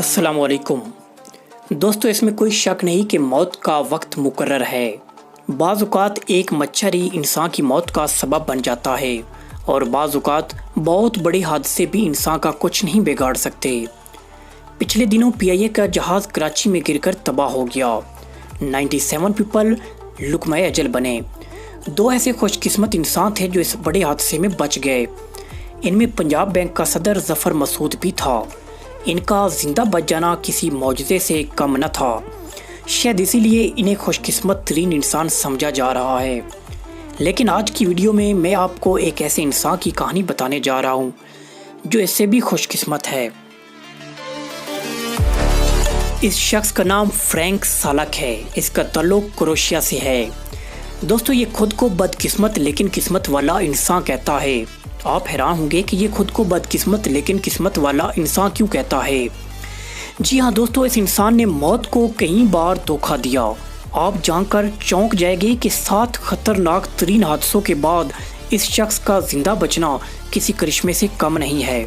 अस्सलाम वालेकुम दोस्तों, इसमें कोई शक नहीं कि मौत का वक्त मुकर्रर है। बाज़ औक़ात एक मच्छर ही इंसान की मौत का सबब बन जाता है और बाज़ औक़ात बहुत बड़े हादसे भी इंसान का कुछ नहीं बिगाड़ सकते। पिछले दिनों PIA का जहाज़ कराची में गिरकर तबाह हो गया। 97 पीपल लुकमाए अजल बने। 2 ऐसे खुशकिस्मत इंसान थे जो इस बड़े हादसे में बच गए। इनमें पंजाब बैंक का सदर ज़फ़र मसूद भी था। इनका जिंदा बच जाना किसी मौजज़े से कम न था। शायद इसीलिए इन्हें खुशकिस्मत तरीन इंसान समझा जा रहा है। लेकिन आज की वीडियो में मैं आपको एक ऐसे इंसान की कहानी बताने जा रहा हूँ जो इससे भी खुशकिस्मत है। इस शख्स का नाम फ्रैंक सालक है। इसका ताल्लुक क्रोएशिया से है। दोस्तों, ये खुद को बदकिस्मत लेकिन किस्मत वाला इंसान कहता है। आप हैरान होंगे कि ये खुद को बदकिस्मत लेकिन किस्मत वाला इंसान क्यों कहता है। जी हाँ दोस्तों, इस इंसान ने मौत को कई बार धोखा दिया। आप जानकर चौंक जाएंगे कि 7 खतरनाक तरीन हादसों के बाद इस शख्स का जिंदा बचना किसी करिश्मे से कम नहीं है।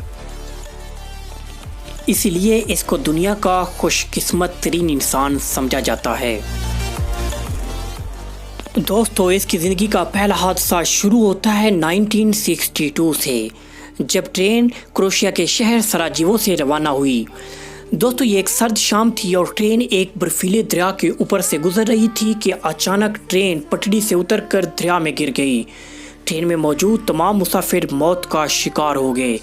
इसीलिए इसको दुनिया का खुशकिस्मत तरीन इंसान समझा जाता है। दोस्तों, इसकी ज़िंदगी का पहला हादसा शुरू होता है 1962 से, जब ट्रेन क्रोएशिया के शहर सराजेवो से रवाना हुई। दोस्तों, ये एक सर्द शाम थी और ट्रेन एक बर्फीले दरिया के ऊपर से गुजर रही थी कि अचानक ट्रेन पटरी से उतरकर दरिया में गिर गई। ट्रेन में मौजूद तमाम मुसाफिर मौत का शिकार हो गए,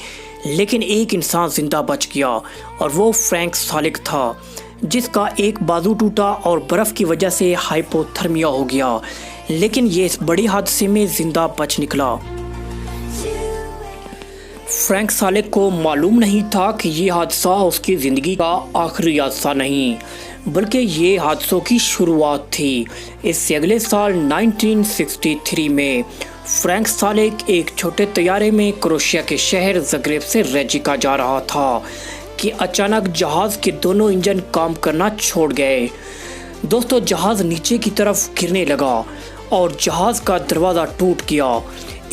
लेकिन एक इंसान जिंदा बच गया और वो फ्रैंक सालिक था, जिसका एक बाजू टूटा और बर्फ़ की वजह से हाइपोथर्मिया हो गया। लेकिन ये इस बड़े हादसे में जिंदा बच निकला। फ्रैंक सालिक को मालूम नहीं था कि ये हादसा उसकी ज़िंदगी का आखिरी हादसा नहीं, बल्कि ये हादसों की शुरुआत थी। इससे अगले साल 1963 में फ्रैंक सालिक एक छोटे तैयारे में क्रोएशिया के शहर ज़ग्रेब से रेजिका जा रहा था कि अचानक जहाज़ के दोनों इंजन काम करना छोड़ गए। दोस्तों, जहाज़ नीचे की तरफ गिरने लगा और जहाज़ का दरवाज़ा टूट गया।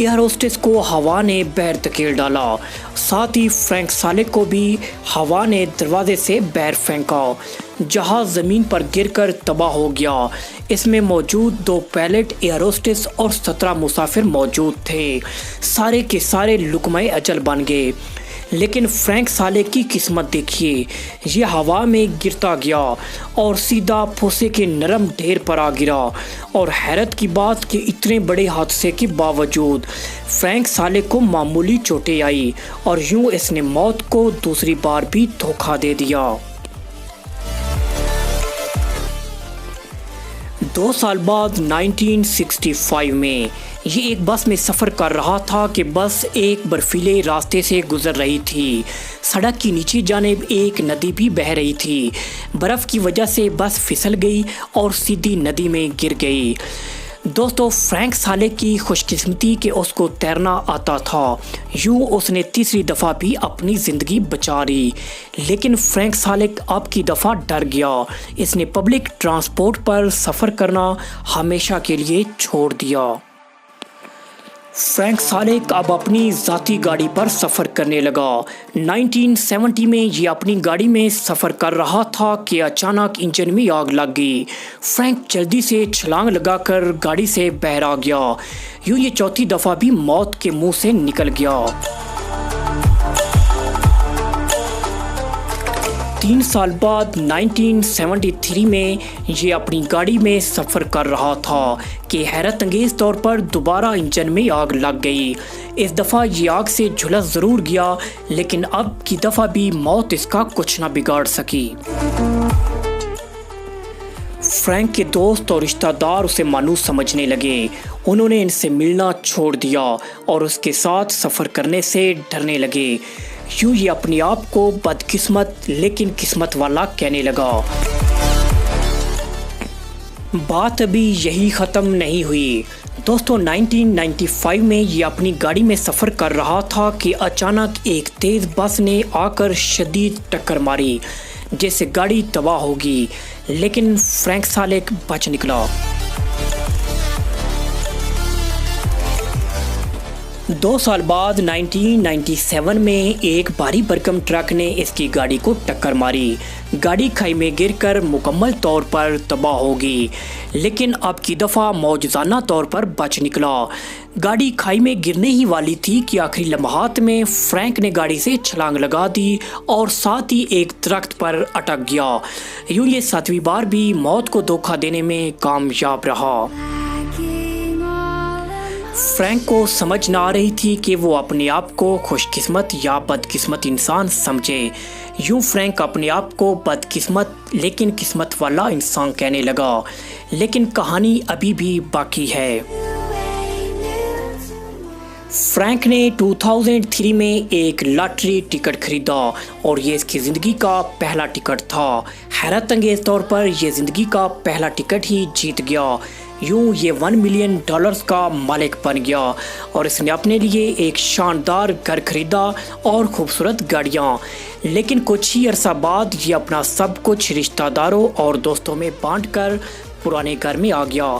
एयर होस्टेस को हवा ने बाहर धकेल डाला, साथ ही फ्रैंक सालिक को भी हवा ने दरवाजे से बाहर फेंका। जहाज़ ज़मीन पर गिरकर तबाह हो गया। इसमें मौजूद 2 पायलट, एयर होस्टेस और 17 मुसाफिर मौजूद थे। सारे के सारे लुकमाए अजल बन गए। लेकिन फ्रैंक सालिक की किस्मत देखिए, ये हवा में गिरता गया और सीधा फुसे के नरम ढेर पर आ गिरा। और हैरत की बात कि इतने बड़े हादसे के बावजूद फ्रैंक सालिक को मामूली चोटें आई और यूं इसने मौत को दूसरी बार भी धोखा दे दिया। 2 साल बाद 1965 में ये एक बस में सफ़र कर रहा था कि बस एक बर्फीले रास्ते से गुजर रही थी। सड़क की नीचे जानिब एक नदी भी बह रही थी। बर्फ़ की वजह से बस फिसल गई और सीधी नदी में गिर गई। दोस्तों, फ्रैंक सालिक की खुशकिस्मती कि उसको तैरना आता था। यूँ उसने तीसरी दफ़ा भी अपनी ज़िंदगी बचा ली। लेकिन फ्रैंक सालिक अब की दफ़ा डर गया। इसने पब्लिक ट्रांसपोर्ट पर सफ़र करना हमेशा के लिए छोड़ दिया। फ्रैंक सालिक अब अपनी ज़ाती गाड़ी पर सफ़र करने लगा। 1970 में ये अपनी गाड़ी में सफ़र कर रहा था कि अचानक इंजन में आग लग गई। फ्रैंक जल्दी से छलांग लगाकर गाड़ी से बाहर आ गया। यूँ ये चौथी दफ़ा भी मौत के मुंह से निकल गया। 3 साल बाद 1973 में ये अपनी गाड़ी में सफ़र कर रहा था कि हैरत अंगेज़ तौर पर दोबारा इंजन में आग लग गई। इस दफ़ा ये आग से झुलस ज़रूर गया, लेकिन अब की दफ़ा भी मौत इसका कुछ ना बिगाड़ सकी। फ्रैंक के दोस्त और रिश्तेदार उसे मानूस समझने लगे। उन्होंने इनसे मिलना छोड़ दिया और उसके साथ सफ़र करने से डरने लगे। यूँ ये अपने आप को बदकिस्मत लेकिन किस्मत वाला कहने लगा। बात अभी यही ख़त्म नहीं हुई। दोस्तों, 1995 में ये अपनी गाड़ी में सफ़र कर रहा था कि अचानक एक तेज़ बस ने आकर शदीद टक्कर मारी, जिससे गाड़ी तबाह होगी। लेकिन फ्रैंक सालिक बच निकला। 2 साल बाद 1997 में एक भारी भरकम ट्रक ने इसकी गाड़ी को टक्कर मारी। गाड़ी खाई में गिरकर मुकम्मल तौर पर तबाह हो गई, लेकिन अब की दफ़ा मौजज़ाना तौर पर बच निकला। गाड़ी खाई में गिरने ही वाली थी कि आखिरी लम्हात में फ्रैंक ने गाड़ी से छलांग लगा दी और साथ ही एक दरख्त पर अटक गया। यूं ये 7वीं बार भी मौत को धोखा देने में कामयाब रहा। फ्रैंक को समझ ना आ रही थी कि वो अपने आप को खुशकिस्मत या बदकिस्मत इंसान समझे। यूं फ्रैंक अपने आप को बदकिस्मत लेकिन किस्मत वाला इंसान कहने लगा। लेकिन कहानी अभी भी बाकी है। फ्रैंक ने 2003 में एक लॉटरी टिकट खरीदा और ये इसकी ज़िंदगी का पहला टिकट था। हैरत अंगेज़ तौर पर यह ज़िंदगी का पहला टिकट ही जीत गया। यूं ये $1 मिलियन का मालिक बन गया और इसने अपने लिए एक शानदार घर खरीदा और खूबसूरत गाड़ियाँ। लेकिन कुछ ही अरसा बाद ये अपना सब कुछ रिश्तेदारों और दोस्तों में बांटकर पुराने घर में आ गया।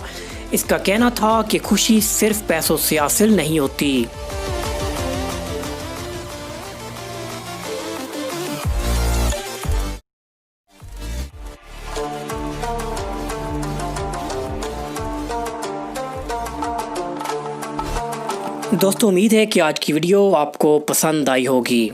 इसका कहना था कि खुशी सिर्फ पैसों से हासिल नहीं होती। दोस्तों, उम्मीद है कि आज की वीडियो आपको पसंद आई होगी।